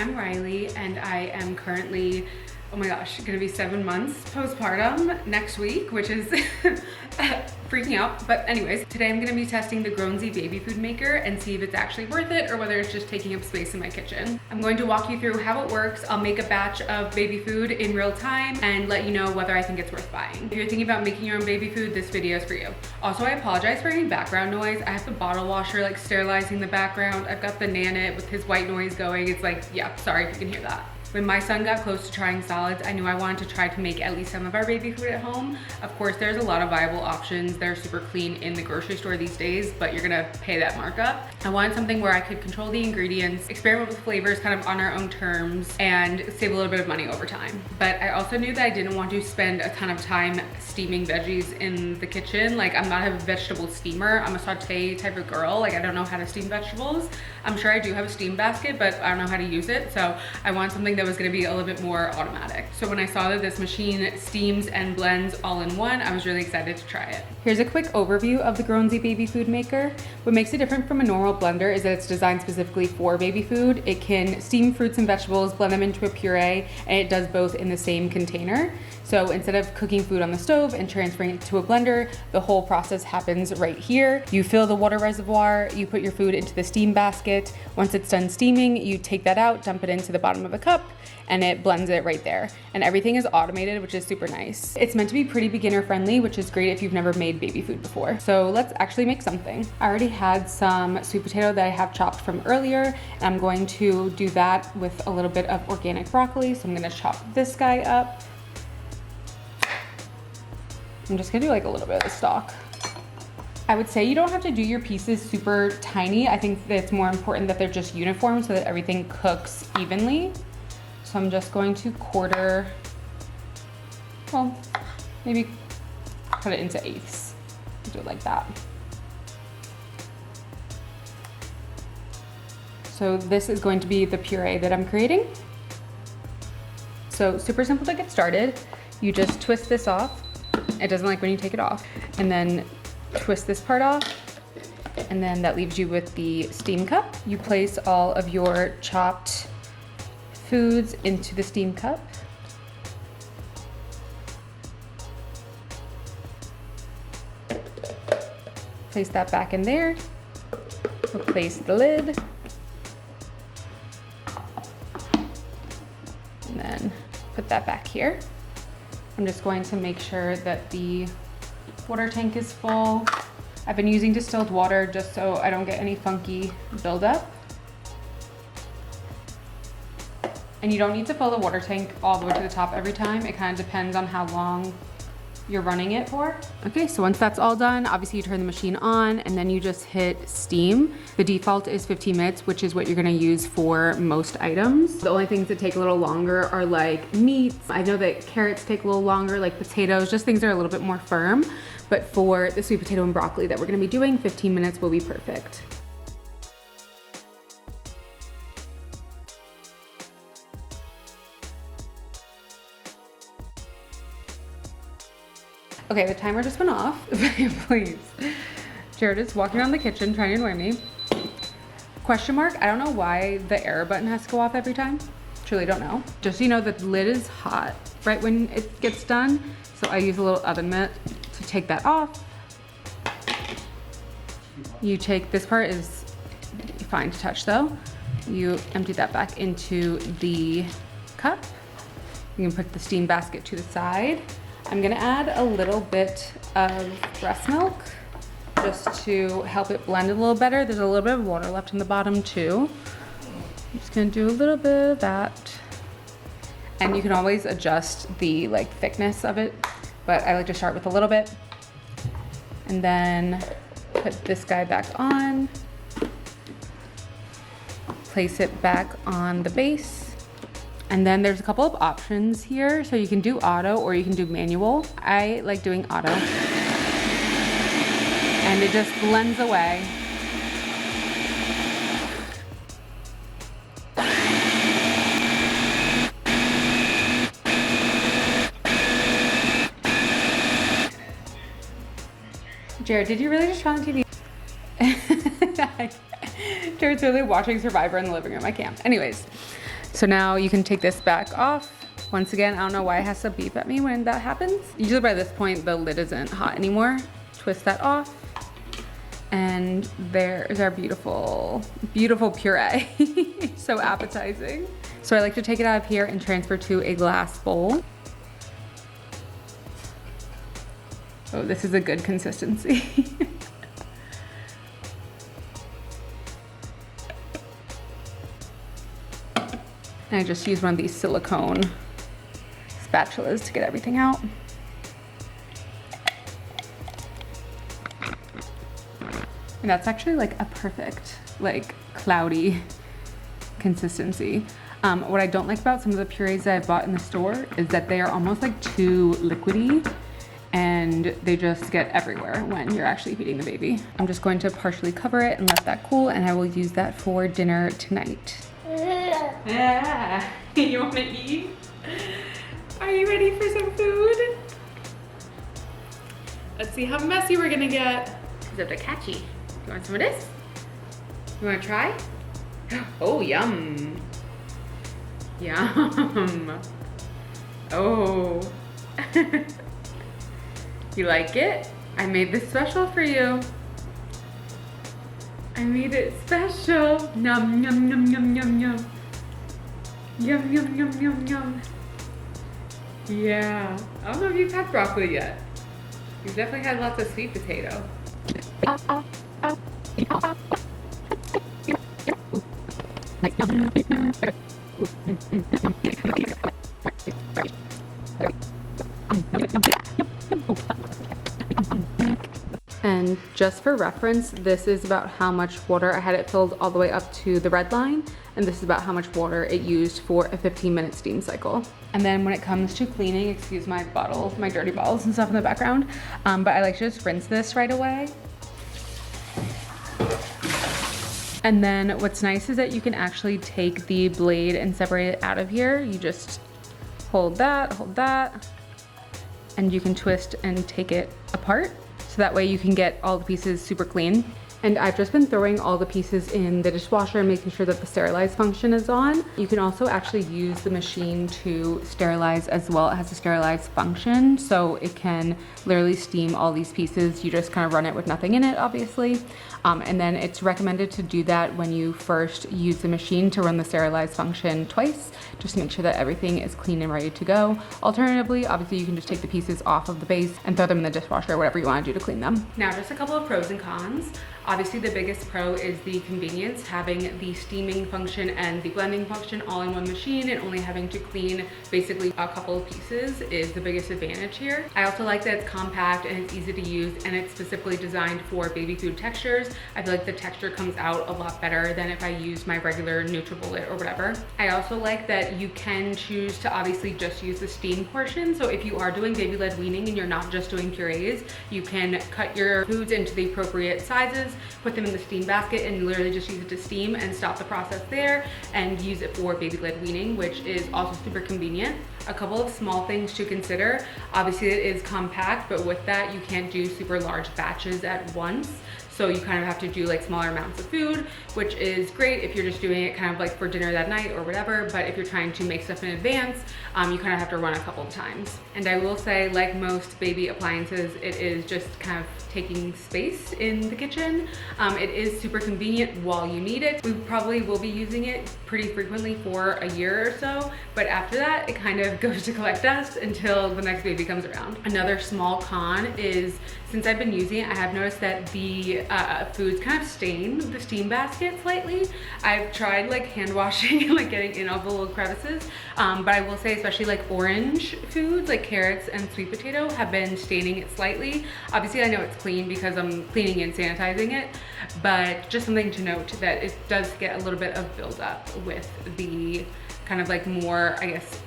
I'm Riley and I am currently, oh my gosh, gonna be 7 months postpartum next week, which is freaking out. But anyways, today I'm gonna be testing the Grownsy Baby Food Maker and see if it's actually worth it or whether it's just taking up space in my kitchen. I'm going to walk you through how it works. I'll make a batch of baby food in real time and let you know whether I think it's worth buying. If you're thinking about making your own baby food, this video is for you. Also, I apologize for any background noise. I have the bottle washer like sterilizing the background. I've got the Nanit with his white noise going. It's like, yeah, sorry if you can hear that. When my son got close to trying solids, I knew I wanted to try to make at least some of our baby food at home. Of course, there's a lot of viable options. They're super clean in the grocery store these days, but you're gonna pay that markup. I wanted something where I could control the ingredients, experiment with flavors kind of on our own terms, and save a little bit of money over time. But I also knew that I didn't want to spend a ton of time steaming veggies in the kitchen. Like, I'm not a vegetable steamer. I'm a saute type of girl. Like, I don't know how to steam vegetables. I'm sure I do have a steam basket, but I don't know how to use it. So I want something that was gonna be a little bit more automatic. So when I saw that this machine steams and blends all in one, I was really excited to try it. Here's a quick overview of the Grownsy Baby Food Maker. What makes it different from a normal blender is that it's designed specifically for baby food. It can steam fruits and vegetables, blend them into a puree, and it does both in the same container. So instead of cooking food on the stove and transferring it to a blender, the whole process happens right here. You fill the water reservoir, you put your food into the steam basket. Once it's done steaming, you take that out, dump it into the bottom of a cup, and it blends it right there. And everything is automated, which is super nice. It's meant to be pretty beginner friendly, which is great if you've never made baby food before. So let's actually make something. I already had some sweet potato that I have chopped from earlier, and I'm going to do that with a little bit of organic broccoli. So I'm gonna chop this guy up. I'm just gonna do like a little bit of the stalk. I would say you don't have to do your pieces super tiny. I think that it's more important that they're just uniform so that everything cooks evenly. So I'm just going to quarter, well, maybe cut it into eighths. Do it like that. So this is going to be the puree that I'm creating. So super simple to get started. You just twist this off. It doesn't like when you take it off. And then twist this part off. And then that leaves you with the steam cup. You place all of your chopped foods into the steam cup. Place that back in there. Replace the lid. And then put that back here. I'm just going to make sure that the water tank is full. I've been using distilled water just so I don't get any funky buildup. And you don't need to fill the water tank all the way to the top every time. It kind of depends on how long you're running it for. Okay, so once that's all done, obviously you turn the machine on and then you just hit steam. The default is 15 minutes, which is what you're gonna use for most items. The only things that take a little longer are like meats. I know that carrots take a little longer, like potatoes, just things that are a little bit more firm. But for the sweet potato and broccoli that we're gonna be doing, 15 minutes will be perfect. Okay, the timer just went off. Please. Jared is walking around the kitchen trying to annoy me. Question mark, I don't know why the error button has to go off every time. Truly don't know. Just so you know, the lid is hot right when it gets done. So I use a little oven mitt to take that off. You take, this part is fine to touch though. You empty that back into the cup. You can put the steam basket to the side. I'm gonna add a little bit of breast milk just to help it blend a little better. There's a little bit of water left in the bottom too. I'm just gonna do a little bit of that. And you can always adjust the like thickness of it, but I like to start with a little bit. And then put this guy back on. Place it back on the base. And then there's a couple of options here. So you can do auto or you can do manual. I like doing auto. And it just blends away. Jared, did you really just turn on TV? Jared's really watching Survivor in the living room. I can't. Anyways. So now you can take this back off. Once again, I don't know why it has to beep at me when that happens. Usually by this point, the lid isn't hot anymore. Twist that off. And there is our beautiful, beautiful puree. So appetizing. So I like to take it out of here and transfer to a glass bowl. Oh, this is a good consistency. And I just use one of these silicone spatulas to get everything out. And that's actually like a perfect, like cloudy consistency. What I don't like about some of the purees that I've bought in the store is that they are almost like too liquidy and they just get everywhere when you're actually feeding the baby. I'm just going to partially cover it and let that cool, and I will use that for dinner tonight. Yeah. You wanna eat? Are you ready for some food? Let's see how messy we're gonna get. Is that the catchy? You want some of this? You wanna try? Oh, yum. Yum. Oh. You like it? I made this special for you. I made it special. Yum, yum, yum, yum, yum, yum. Yum, yum, yum, yum, yum. Yeah. I don't know if you've had broccoli yet. You've definitely had lots of sweet potato. And just for reference, this is about how much water I had it filled all the way up to the red line, and this is about how much water it used for a 15-minute steam cycle. And then when it comes to cleaning, excuse my bottles, my dirty bottles and stuff in the background, but I like to just rinse this right away. And then what's nice is that you can actually take the blade and separate it out of here. You just hold that, and you can twist and take it apart. So that way you can get all the pieces super clean. And I've just been throwing all the pieces in the dishwasher and making sure that the sterilize function is on. You can also actually use the machine to sterilize as well. It has a sterilize function, so it can literally steam all these pieces. You just kind of run it with nothing in it, obviously. And then it's recommended to do that when you first use the machine, to run the sterilize function twice, just to make sure that everything is clean and ready to go. Alternatively, obviously you can just take the pieces off of the base and throw them in the dishwasher or whatever you want to do to clean them. Now, just a couple of pros and cons. Obviously the biggest pro is the convenience, having the steaming function and the blending function all in one machine, and only having to clean basically a couple of pieces is the biggest advantage here. I also like that it's compact and it's easy to use, and it's specifically designed for baby food textures. I feel like the texture comes out a lot better than if I use my regular NutriBullet or whatever. I also like that you can choose to obviously just use the steam portion. So if you are doing baby-led weaning and you're not just doing purees, you can cut your foods into the appropriate sizes, put them in the steam basket, and literally just use it to steam and stop the process there, and use it for baby-led weaning, which is also super convenient. A couple of small things to consider. Obviously it is compact, but with that you can't do super large batches at once. So you kind of have to do like smaller amounts of food, which is great if you're just doing it kind of like for dinner that night or whatever. But if you're trying to make stuff in advance, you kind of have to run a couple of times. And I will say, like most baby appliances, it is just kind of taking space in the kitchen. It is super convenient while you need it. We probably will be using it pretty frequently for a year or so, but after that, it kind of goes to collect dust until the next baby comes around. Another small con is, since I've been using it, I have noticed that the foods kind of stain the steam basket slightly. I've tried like hand washing and like getting in all the little crevices, but I will say especially like orange foods like carrots and sweet potato have been staining it slightly. Obviously I know it's clean because I'm cleaning and sanitizing it, but just something to note that it does get a little bit of buildup with the kind of like more, I guess,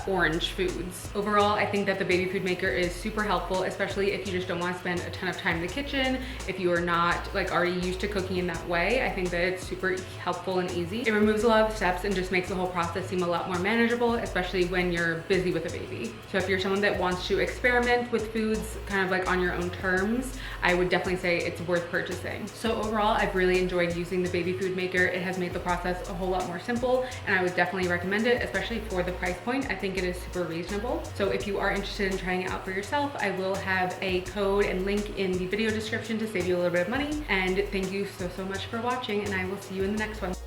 orange foods. Overall, I think that the baby food maker is super helpful, especially if you just don't want to spend a ton of time in the kitchen. If you are not like already used to cooking in that way, I think that it's super helpful and easy. It removes a lot of steps and just makes the whole process seem a lot more manageable, especially when you're busy with a baby. So if you're someone that wants to experiment with foods kind of like on your own terms, I would definitely say it's worth purchasing. So overall, I've really enjoyed using the baby food maker. It has made the process a whole lot more simple, and I would definitely recommend it, especially for the price point. I think it is super reasonable. So if you are interested in trying it out for yourself, I will have a code and link in the video description to save you a little bit of money. And thank you so much for watching, and I will see you in the next one.